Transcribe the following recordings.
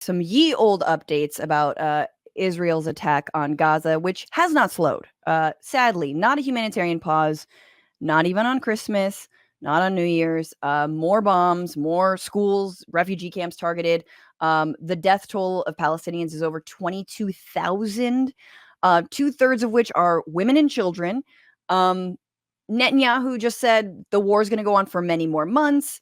some ye old updates about Israel's attack on Gaza, which has not slowed. Sadly, not a humanitarian pause, not even on Christmas, not on New Year's. More bombs, more schools, refugee camps targeted. The death toll of Palestinians is over 22,000, 2/3 of which are women and children. Netanyahu just said the war is going to go on for many more months.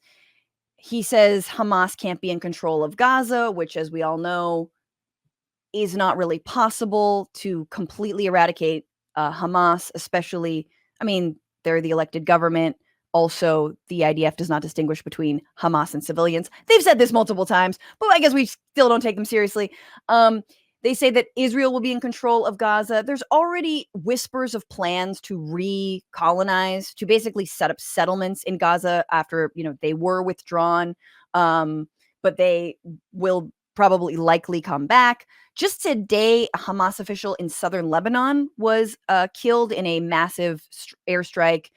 He says Hamas can't be in control of Gaza, which, as we all know, is not really possible to completely eradicate Hamas, especially, I mean, they're the elected government. Also, the IDF does not distinguish between Hamas and civilians. They've said this multiple times, but I guess we still don't take them seriously. They say that Israel will be in control of Gaza. There's already whispers of plans to recolonize, to basically set up settlements in Gaza after, they were withdrawn. But they will probably likely come back. Just today, a Hamas official in southern Lebanon was killed in a massive airstrike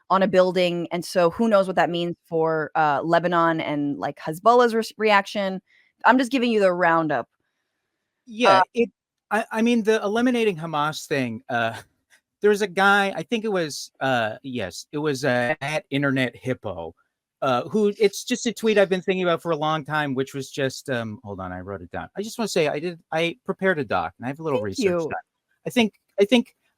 on a building. And so who knows what that means for Lebanon and like Hezbollah's reaction. I'm just giving you the roundup. Yeah, I mean, the eliminating Hamas thing, there's a guy, I think it was, yes, it was at Internet Hippo, who, it's just a tweet I've been thinking about for a long time, which was just, hold on, I wrote it down. I just want to say I prepared a doc and I have a little research done. I think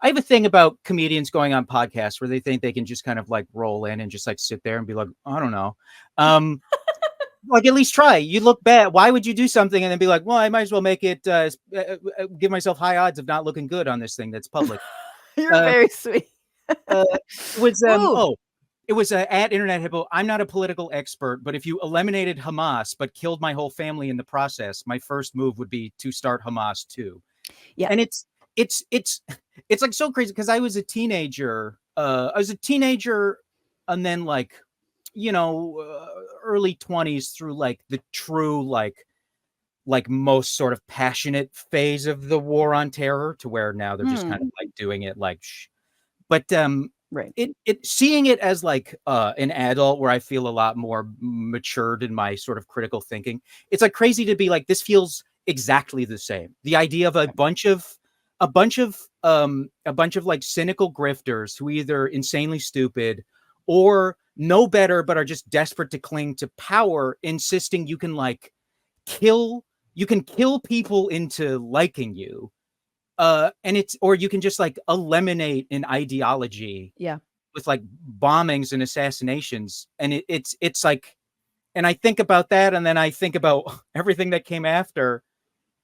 I have a thing about comedians going on podcasts where they think they can just kind of like roll in and just like sit there and be like, I don't know. Like, at least try. You look bad. Why would you do something and then be like, well, I might as well make it, give myself high odds of not looking good on this thing that's public. You're very sweet. It was at Internet Hippo. I'm not a political expert, but if you eliminated Hamas but killed my whole family in the process, my first move would be to start Hamas too. Yeah. And it's like so crazy because I was a teenager. And then like, early 20s through like the true like most sort of passionate phase of the war on terror, to where now they're just kind of like doing it like but right. It seeing it as like an adult where I feel a lot more matured in my sort of critical thinking, it's like crazy to be like, this feels exactly the same. The idea of a bunch of like cynical grifters who either insanely stupid or know better but are just desperate to cling to power, insisting you can like kill people into liking you, and it's, or you can just like eliminate an ideology with like bombings and assassinations. And it's like, and I think about that, and then I think about everything that came after,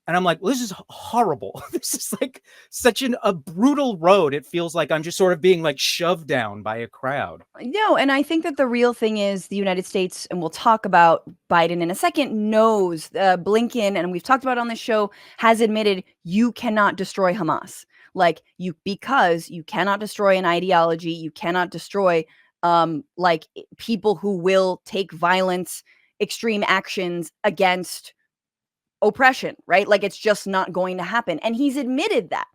and I'm like, well, this is horrible. This is like such a brutal road. It feels like I'm just sort of being like shoved down by a crowd. No, and I think that the real thing is the United States, and we'll talk about Biden in a second, knows Blinken, and we've talked about it on this show, has admitted you cannot destroy Hamas. Like, because you cannot destroy an ideology, you cannot destroy like people who will take violence, extreme actions against oppression, right? Like, it's just not going to happen. And he's admitted that.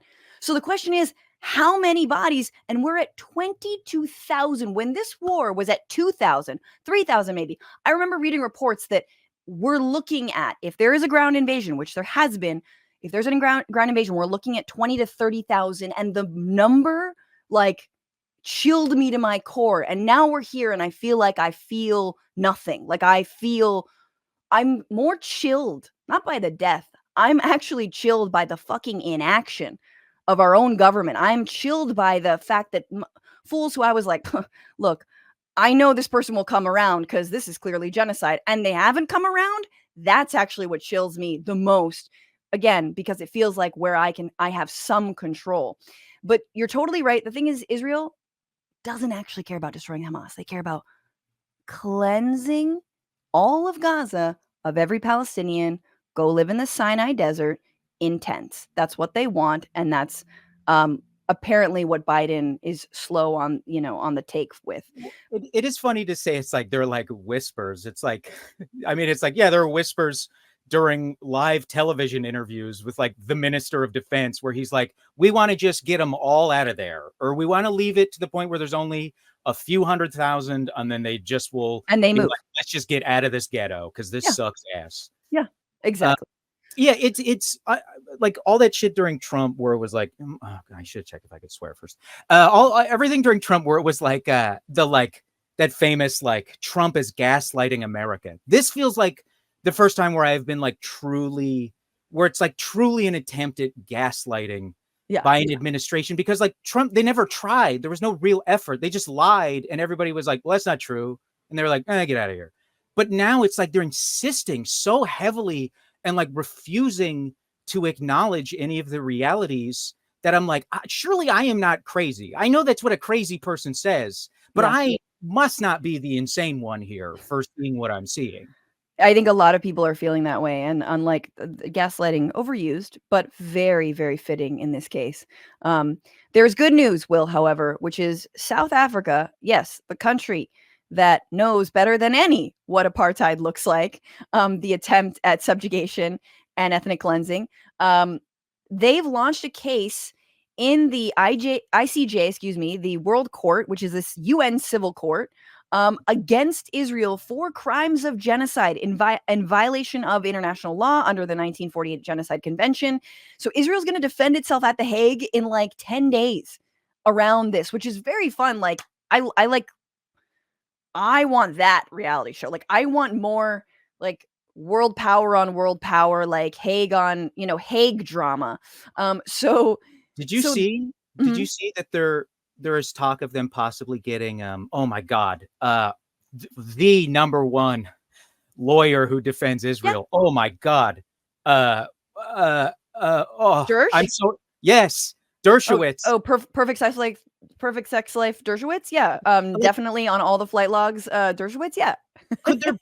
So the question is, how many bodies? And we're at 22,000 when this war was at 2,000, 3,000 maybe. I remember reading reports that we're looking at, if there is a ground invasion, which there has been, if there's a ground invasion, we're looking at 20 to 30,000. And the number like chilled me to my core. And now we're here and I feel nothing. Like, I'm more chilled, not by the death. I'm actually chilled by the fucking inaction of our own government. I'm chilled by the fact that fools who I was like, look, I know this person will come around because this is clearly genocide, and they haven't come around. That's actually what chills me the most. Again, because it feels like where I have some control. But you're totally right. The thing is, Israel doesn't actually care about destroying Hamas. They care about cleansing all of Gaza of every Palestinian, go live in the Sinai desert in tents. That's what they want. And that's apparently what Biden is slow on, on the take with. It is funny to say it's like, they're like whispers. It's like, I mean, it's like, yeah, there are whispers during live television interviews with like the Minister of Defense, where he's like, we want to just get them all out of there, or we want to leave it to the point where there's only a few 100,000, and then they just will, and they move. Like, let's just get out of this ghetto because this sucks ass. Yeah, exactly. Yeah, it's like all that shit during Trump where it was like, oh, I should check if I could swear first. Everything during Trump where it was like the like that famous like Trump is gaslighting America. This feels like the first time where I've been like truly where it's like truly an attempt at gaslighting Yeah. by an administration, because like Trump, they never tried. There was no real effort. They just lied and everybody was like, well, that's not true. And they were like, get out of here. But now it's like they're insisting so heavily and like refusing to acknowledge any of the realities that I'm like, surely I am not crazy. I know that's what a crazy person says, but Yeah. I must not be the insane one here for seeing what I'm seeing. I think a lot of people are feeling that way, and unlike gaslighting, overused, but very, very fitting in this case. There's good news, Will, however, which is South Africa, yes, the country that knows better than any what apartheid looks like, the attempt at subjugation and ethnic cleansing. They've launched a case in the ICJ, excuse me, the World Court, which is this UN civil court, against Israel for crimes of genocide in violation of international law under the 1948 Genocide Convention. So Israel's going to defend itself at The Hague in like 10 days around this, which is very fun. Like I want that reality show. Like I want more like world power on world power, like Hague on, Hague drama. So Did you so see? Did you mhm. see that there is talk of them possibly getting oh my god, the number one lawyer who defends Yeah, Israel. Oh my god. Uh oh, I'm Dersh. so yes, Oh, Dershowitz. oh, Perfect Sex Life, Dershowitz, yeah, Like, definitely on all the flight logs, Dershowitz, yeah. could there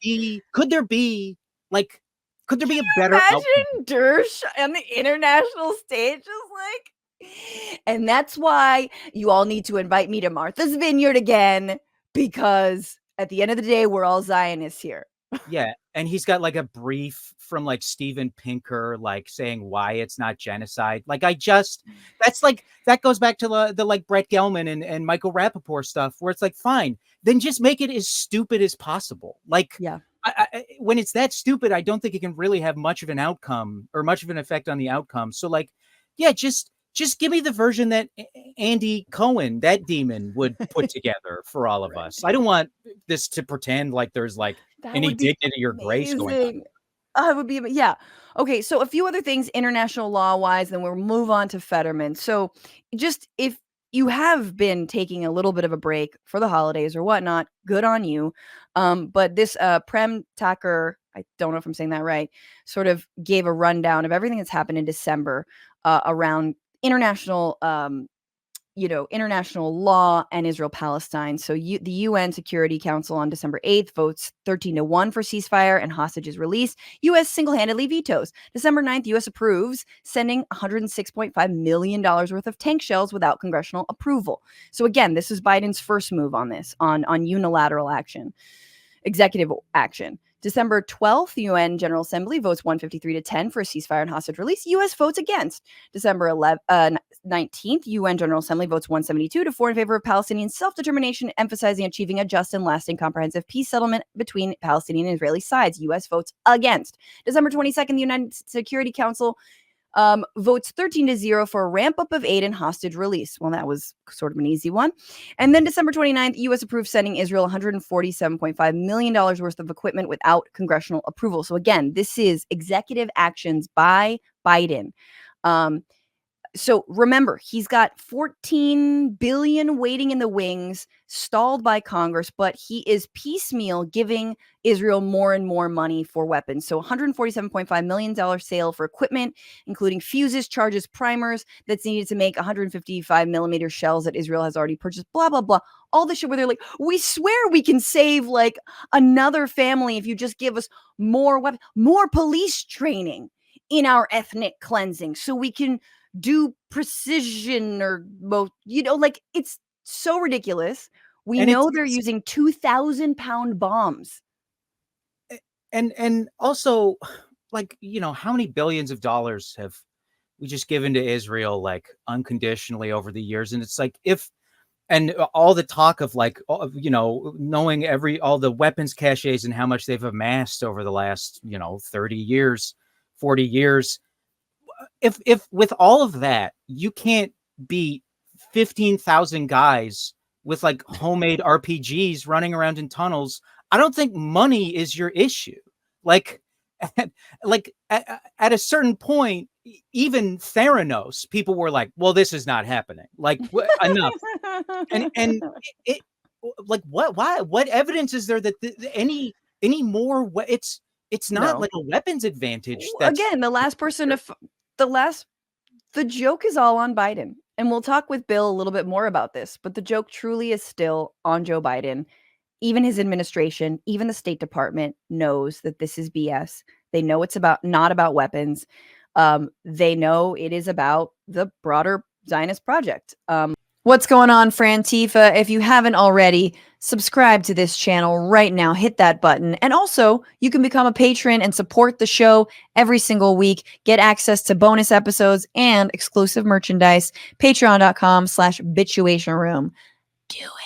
be like could there Can be a you better outcome? imagine Dersh on the international stage just like, and that's why you all need to invite me to Martha's Vineyard again, because at the end of the day, we're all Zionists here. Yeah, and he's got like a brief from like Steven Pinker, like saying why it's not genocide. Like I just that's like that goes back to the like Brett Gelman and Michael Rappaport stuff, where it's like, fine, then just make it as stupid as possible. Like Yeah, when it's that stupid, I don't think it can really have much of an outcome or much of an effect on the outcome. So like, yeah, just give me the version that Andy Cohen, that demon, would put together for all of right. us. I don't want this to pretend like there's like That any would be dignity or grace going on. amazing. I would be yeah. Okay, so a few other things international law-wise, then we'll move on to Fetterman. So, just if you have been taking a little bit of a break for the holidays or whatnot, good on you. But this Prem Taker, I don't know if I'm saying that right, sort of gave a rundown of everything that's happened in December around international international law and Israel-Palestine. So the UN Security Council on December 8th votes 13-1 for ceasefire and hostages released. U.S. single-handedly vetoes. December 9th, U.S. approves sending $106.5 million worth of tank shells without congressional approval. So again, this is Biden's first move on this, on unilateral action, executive action. December 12th, UN General Assembly votes 153-10 for a ceasefire and hostage release. U.S. votes against. December 19th, UN General Assembly votes 172-4 in favor of Palestinian self-determination, emphasizing achieving a just and lasting comprehensive peace settlement between Palestinian and Israeli sides. U.S. votes against. December 22nd, the United Security Council votes 13-0 for a ramp up of aid and hostage release. Well, that was sort of an easy one. And then December 29th, U.S. approved sending Israel $147.5 million worth of equipment without congressional approval. So again, this is executive actions by Biden. So remember, he's got 14 billion waiting in the wings, stalled by Congress, but he is piecemeal giving Israel more and more money for weapons. So $147.5 million sale for equipment, including fuses, charges, primers that's needed to make 155 millimeter shells that Israel has already purchased, blah, blah, blah. All this shit where they're like, we swear we can save like another family if you just give us more weapons, more police training in our ethnic cleansing so we can do precision or both, like it's so ridiculous. We And know they're using 2,000-pound bombs. and also like, how many billions of dollars have we just given to Israel like unconditionally over the years? And it's like, if and all the talk of like, knowing all the weapons caches and how much they've amassed over the last 30 years 40 years. If with all of that, you can't beat 15,000 guys with like homemade RPGs running around in tunnels, I don't think money is your issue. Like, at a certain point, even Theranos, people were like, "Well, this is not happening. Like, enough." And it, like, what? Why? What evidence is there that any more? It's not No. like a weapons advantage. Again, the joke is all on Biden. And we'll talk with Bill a little bit more about this, but the joke truly is still on Joe Biden. Even his administration, even the State Department knows that this is BS. They know it's not about weapons. They know it is about the broader Zionist project. What's going on, Frantifa? If you haven't already, subscribe to this channel right now. Hit that button. And also, you can become a patron and support the show every single week. Get access to bonus episodes and exclusive merchandise. Patreon.com/Bitchuation Room. Do it.